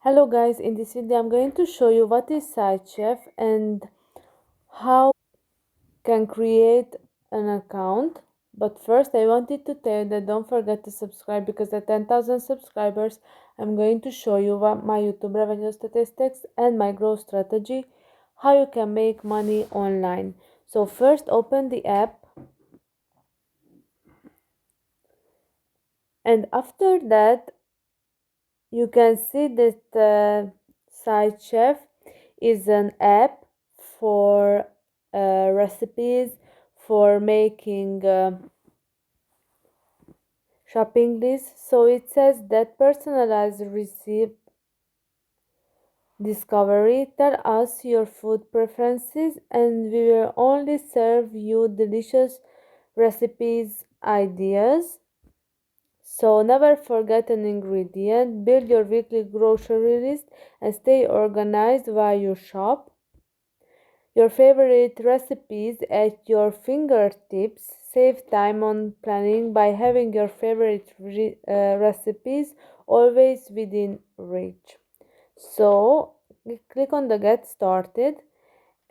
Hello guys, in this video I'm going to show you what is Sidechef and how can create an account. But first I wanted to tell you that don't forget to subscribe, because at 10,000 subscribers I'm going to show you what my YouTube revenue statistics and my growth strategy, how you can make money online. So first open the app, and after that you can see that Sidechef is an app for recipes, for making shopping lists. So it says that personalized recipe discovery. Tell us your food preferences, and we will only serve you delicious recipes ideas. So never forget an ingredient. Build your weekly grocery list and stay organized while you shop. Your favorite recipes at your fingertips. Save time on planning by having your favorite recipes always within reach. So click on the get started,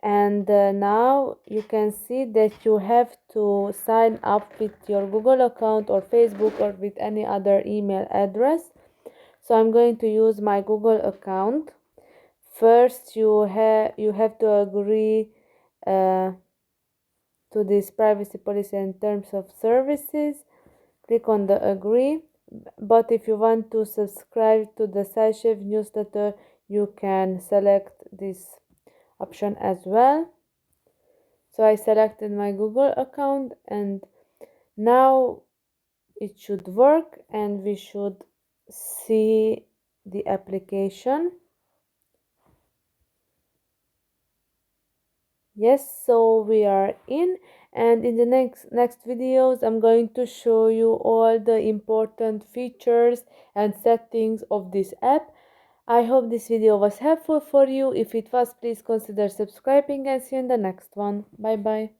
and now you can see that you have to sign up with your Google account or Facebook or with any other email address. So I'm going to use my Google account. First you have to agree uh, to this privacy policy and terms of services. Click on the agree. But if you want to subscribe to the Sidechef newsletter, you can select this option as well. So I selected my Google account, and now it should work and we should see the application. Yes, so we are in, and in the next videos I'm going to show you all the important features and settings of this app. I hope this video was helpful for you. If it was, please consider subscribing, and see you in the next one. Bye bye.